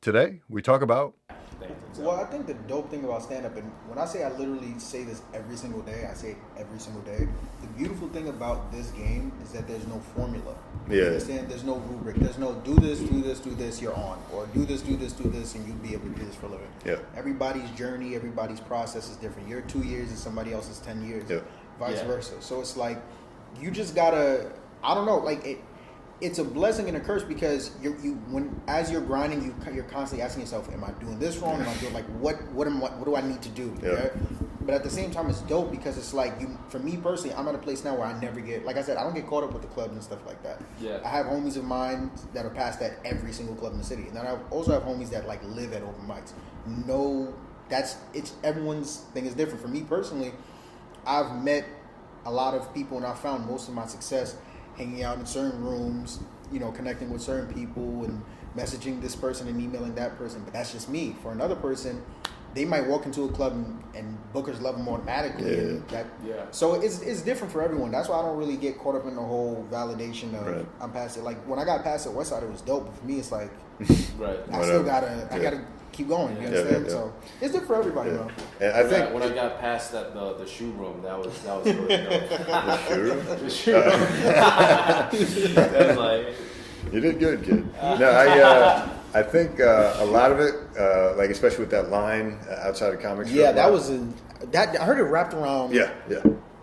Today, we talk about. Well, I think the dope thing about stand up, and when I say I literally say this every single day, I say it every single day. The beautiful thing about this game is that there's no formula. Yeah. You understand? There's no rubric. There's no do this, do this, do this, you're on. Or do this, do this, do this, and you'll be able to do this for a living. Yeah. Everybody's journey, everybody's process is different. Your 2 years and somebody else's 10 years. Yeah. Vice versa. So it's like, you just gotta, I don't know, like it's a blessing and a curse because as you're grinding, you're constantly asking yourself, "Am I doing this wrong? Am I doing like what do I need to do?" Yeah. Right? But at the same time, it's dope because it's like for me personally, I'm at a place now where I never get, like I said, I don't get caught up with the clubs and stuff like that. Yeah. I have homies of mine that are past that every single club in the city, and then I also have homies that like live at open mics. No, it's everyone's thing is different. For me personally, I've met a lot of people, and I found most of my success hanging out in certain rooms, connecting with certain people and messaging this person and emailing that person. But that's just me. For another person, they might walk into a club and bookers love them automatically. Yeah. So it's different for everyone. That's why I don't really get caught up in the whole validation of I'm past it. Like when I got past it Westside, it was dope. But for me, it's like right. I still gotta keep going. You understand? Yeah. So it's different for everybody, bro. And I think when I got past that the shoe room, that was really dope. the shoe. The shoe room. That was like. You did good, kid. No, I think a lot of it, like especially with that line outside of comic. Yeah, that was I heard it wrapped around. Yeah.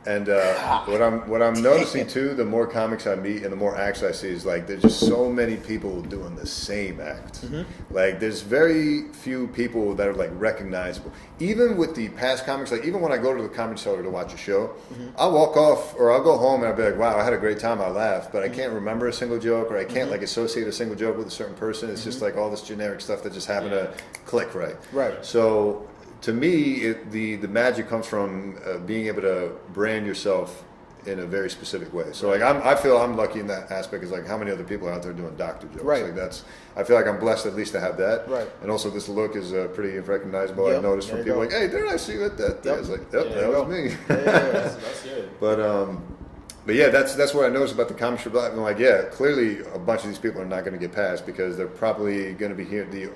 And what I'm noticing too, the more comics I meet and the more acts I see, is like there's just so many people doing the same act. Mm-hmm. Like there's very few people that are like recognizable. Even with the past comics, like even when I go to the Comedy Cellar to watch a show, I'll walk off or I'll go home and I'll be like, wow, I had a great time, I laughed, but I can't remember a single joke or I can't like associate a single joke with a certain person. It's just like all this generic stuff that just happened to click right. Right. So to me, the magic comes from being able to brand yourself in a very specific way. So like I feel I'm lucky in that aspect. Is like how many other people are out there doing doctor jokes. Right. Like I feel like I'm blessed at least to have that. Right. And also this look is pretty recognizable. Yep. I noticed from There you people go. like, hey, didn't I see that? Yep. I was like, yep, Yeah, that was me. That's good. But yeah, that's what I noticed about the comic strip. I'm like, yeah, clearly a bunch of these people are not going to get past because they're probably going to be hearing the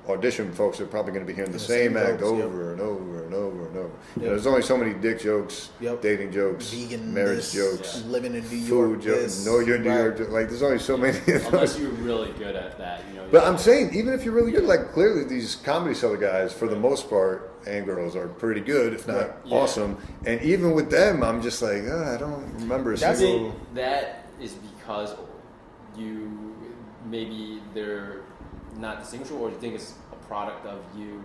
audition folks are probably going to be hearing the same act jokes, over and over and over and over. Yep. There's only so many dick jokes, Yep. dating jokes, Vegan marriage this, jokes, living in New York, food jokes. No, you're in New right. York. Like there's only so many. Unless you're really good at that, But I'm saying, even if you're really good, like clearly these Comedy Cellar guys, for the most part, and girls are pretty good, if not Yeah. awesome. And even with them, I'm just like, I don't remember a That's single. that is because maybe they're not distinguishable, or do you think it's a product of you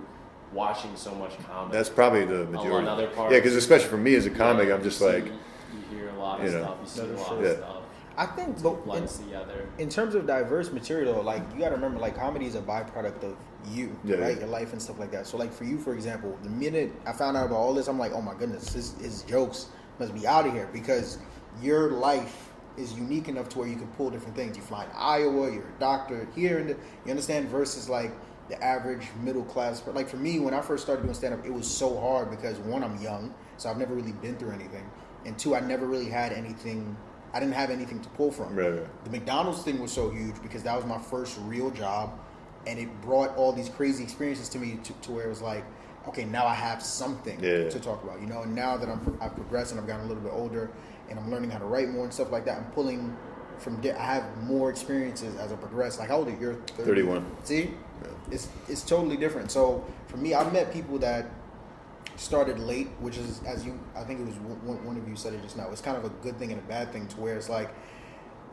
watching so much comedy? That's probably the majority. On other parts. Yeah, because especially for me as a comic, I'm just you like, see- you hear a lot of you know. stuff, you see a That's lot true. of Yeah. stuff. I think, but Blends together. in terms of diverse material, like you got to remember, like comedy is a byproduct of you, Yeah, right? yeah. Your life and stuff like that. So, like for you, for example, the minute I found out about all this, I'm like, oh my goodness, his jokes must be out of here because your life is unique enough to where you can pull different things. You fly in Iowa, you're a doctor here, and you understand. Versus like the average middle class. Like for me, when I first started doing stand up, it was so hard because one, I'm young, so I've never really been through anything, and two, I never really had anything. I didn't have anything to pull from. Right. The McDonald's thing was so huge because that was my first real job, and it brought all these crazy experiences to me to where it was like, okay, now I have something to talk about, And now that I've progressed and I've gotten a little bit older, and I'm learning how to write more and stuff like that, I'm pulling from. I have more experiences as I progress. Like how old are you? You're 31. See, it's totally different. So for me, I've met people that started late, which is, I think it was one of you said it just now, it's kind of a good thing and a bad thing to where it's like,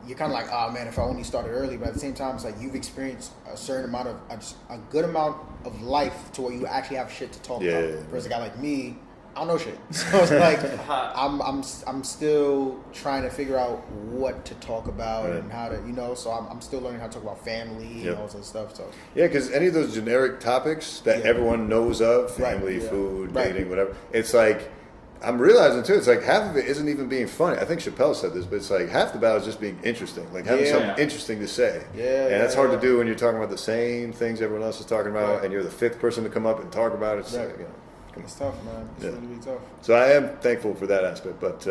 you're kind of like, oh man, if I only started early, but at the same time, it's like you've experienced a certain amount of, a good amount of life to where you actually have shit to talk about. Versus a guy like me, I don't know shit. So it's like, I'm still trying to figure out what to talk about and how to, so I'm still learning how to talk about family and all that stuff. So Yeah, because any of those generic topics that everyone knows of, family, food, dating, whatever, it's like, I'm realizing too, it's like half of it isn't even being funny. I think Chappelle said this, but it's like half the battle is just being interesting, like having something interesting to say. And that's hard to do when you're talking about the same things everyone else is talking about, and you're the fifth person to come up and talk about it. It's like, it's tough, man. It's really tough. So I am thankful for that aspect, but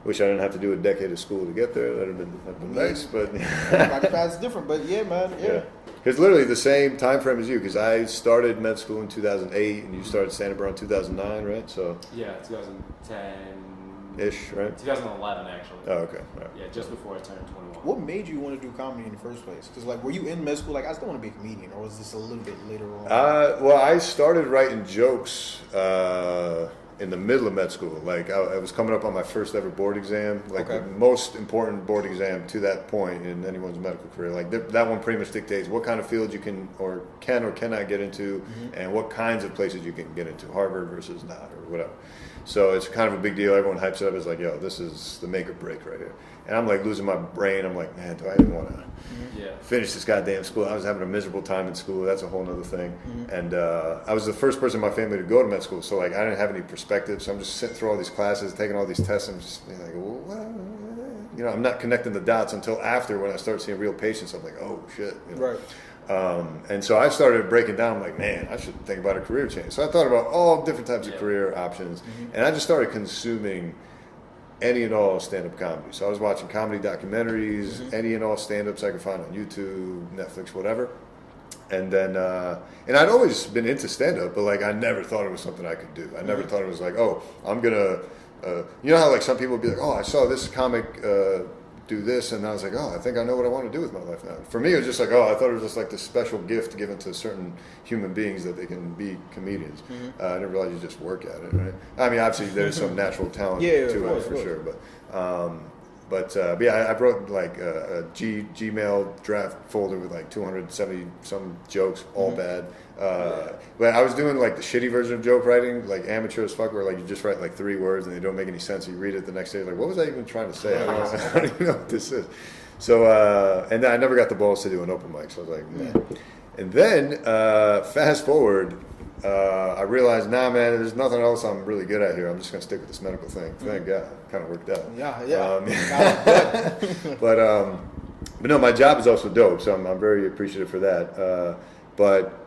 Wish I didn't have to do a decade of school to get there. That'd have been nice, but That's different. But yeah, man, yeah. Because literally the same time frame as you. Because I started med school in 2008, and you started stand-up around 2009, right? So yeah, 2010 ish, right? 2011 actually. Oh, okay. Right. Yeah, just before I turned 21. What made you want to do comedy in the first place? Because like, were you in med school like I still want to be a comedian, or was this a little bit later on? Well, I started writing jokes in the middle of med school. Like I was coming up on my first ever board exam, like the most important board exam to that point in anyone's medical career. Like that one pretty much dictates what kind of field you can or cannot get into, and what kinds of places you can get into, Harvard versus not, or whatever. So it's kind of a big deal. Everyone hypes it up as like, yo, this is the make or break right here. And I'm like losing my brain. I'm like, man, do I even want to finish this goddamn school? I was having a miserable time in school. That's a whole nother thing. And I was the first person in my family to go to med school. So like, I didn't have any perspective. So I'm just sitting through all these classes, taking all these tests. And I'm just like, well, you know, I'm not connecting the dots until after when I start seeing real patients. I'm like, oh shit. You know? Right. And so I started breaking down. I'm like, man, I should think about a career change. So I thought about all different types of career options, and I just started consuming any and all stand-up comedy. So I was watching comedy documentaries, any and all stand-ups I could find on YouTube, Netflix, whatever. And then, and I'd always been into stand-up, but like I never thought it was something I could do. I never thought it was like, oh, I'm gonna, you know how like some people would be like, oh, I saw this comic do this, and I was like, oh, I think I know what I want to do with my life now. For me, it was just like, oh, I thought it was just like this special gift given to certain human beings that they can be comedians. I didn't realize you just work at it, right? I mean, obviously there's some natural talent to it for sure, but yeah, I wrote like a Gmail draft folder with like 270 some jokes, all bad. But I was doing like the shitty version of joke writing, like amateur as fuck, where like you just write like 3 words and they don't make any sense. You read it the next day, like, what was I even trying to say? I don't even know what this is. So, and then I never got the balls to do an open mic, so I was like, nah. And then, fast forward, I realized, nah, man, there's nothing else I'm really good at here. I'm just going to stick with this medical thing. Thank God. Kind of worked out. But no, my job is also dope, so I'm very appreciative for that. But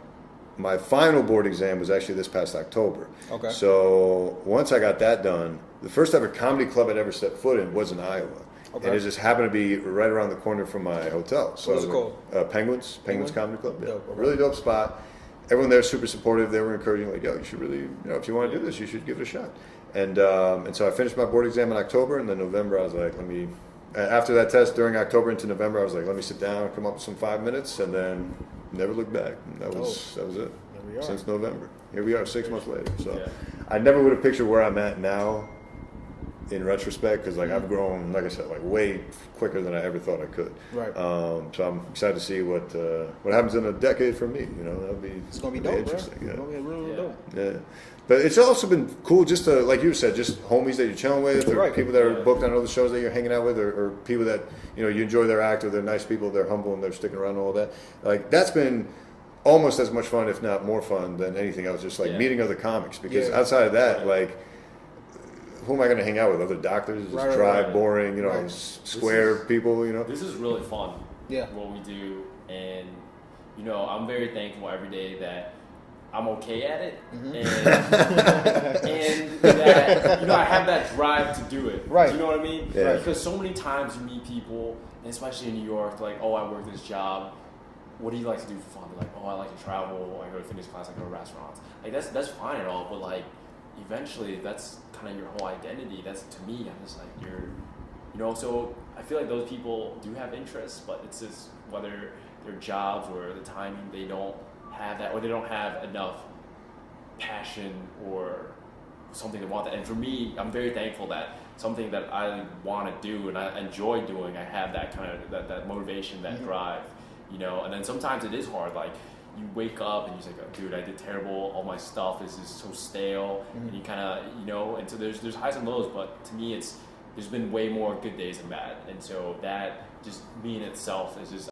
my final board exam was actually this past October. Okay. So once I got that done, the first ever comedy club I'd ever stepped foot in was in Iowa. Okay. And it just happened to be right around the corner from my hotel. So what's it called? Penguins Comedy Club. Yeah. Dope. Okay. Really dope spot. Everyone there was super supportive. They were encouraging, like, yo, you should really, you know, if you want to do this, you should give it a shot. And so I finished my board exam in October, and then November I was like, after that test during October into November, I was like, let me sit down, come up with some 5 minutes, and then never look back. And that was it. Since November. Here we are 6 months later. So I never would have pictured where I'm at now in retrospect, because like I've grown, like I said, like way quicker than I ever thought I could. Right. So I'm excited to see what happens in a decade for me. You know, it's gonna be dope, interesting. Bro. It's gonna be really dope. Yeah. But it's also been cool just to, like you said, just homies that you're chilling with, or people that are booked on other shows that you're hanging out with, or people that, you know, you enjoy their act, or they're nice people, they're humble, and they're sticking around and all that. Like, that's been almost as much fun, if not more fun, than anything else. Just like meeting other comics, because outside of that, like, who am I going to hang out with? Other doctors? Just dry, boring, you know, square people, you know? This is really fun. Yeah. What we do. And, you know, I'm very thankful every day that I'm okay at it. And that, you know, I have that drive to do it. Right. Do you know what I mean? Yeah. Because so many times you meet people, and especially in New York, like, oh, I work this job. What do you like to do for fun? They're like, oh, I like to travel. I go to fitness class. I go to restaurants. Like, that's fine and all, but like, eventually that's kind of your whole identity. That's, to me, I'm just like, you know, so I feel like those people do have interests, but it's just whether their jobs or the timing, they don't have that, or they don't have enough passion or something to want that. And for me, I'm very thankful that something that I want to do and I enjoy doing, I have that kind of that motivation, that drive, you know. And then sometimes it is hard, like you wake up and you're like, oh, dude, I did terrible, all my stuff is just so stale, and you kind of, you know, and so there's highs and lows, but to me there's been way more good days than bad, and so that just me in itself is just